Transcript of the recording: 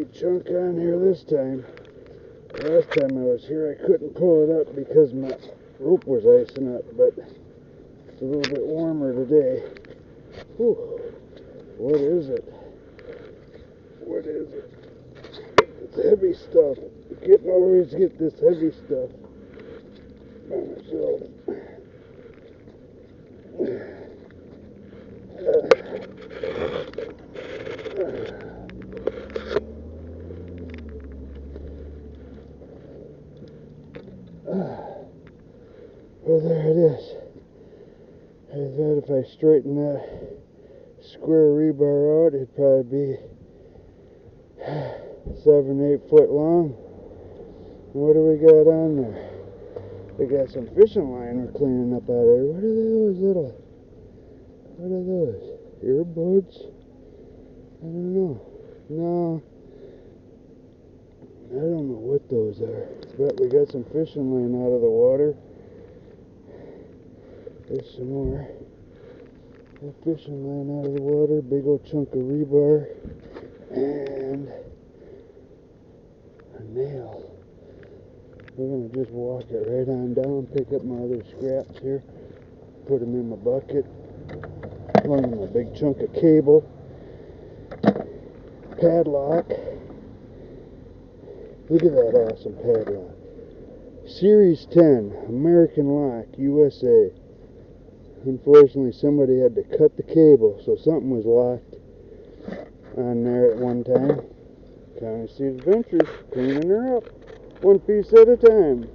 big chunk on here this time. Last time I was here I couldn't pull it up because my rope was icing up, but it's a little bit warmer today. Whew. What is it? What is it? It's heavy stuff. I can't always get this heavy stuff by myself. Well, there it is. I thought if I straighten that square rebar out, it'd probably be 7-8 foot long. What do we got on there? We got some fishing line we're cleaning up out of there. What are those little? What are those? Earbuds? I don't know. No. I don't know what those are. But we got some fishing line out of the water. There's some more. That fishing line out of the water. Big old chunk of rebar. And a nail. We're going to just walk it right on down, pick up my other scraps here, put them in my bucket, along with my big chunk of cable, padlock. Look at that awesome padlock. Series 10, American lock, USA. Unfortunately, somebody had to cut the cable, so something was locked on there at one time. County Seed Adventures, cleaning her up, one piece at a time.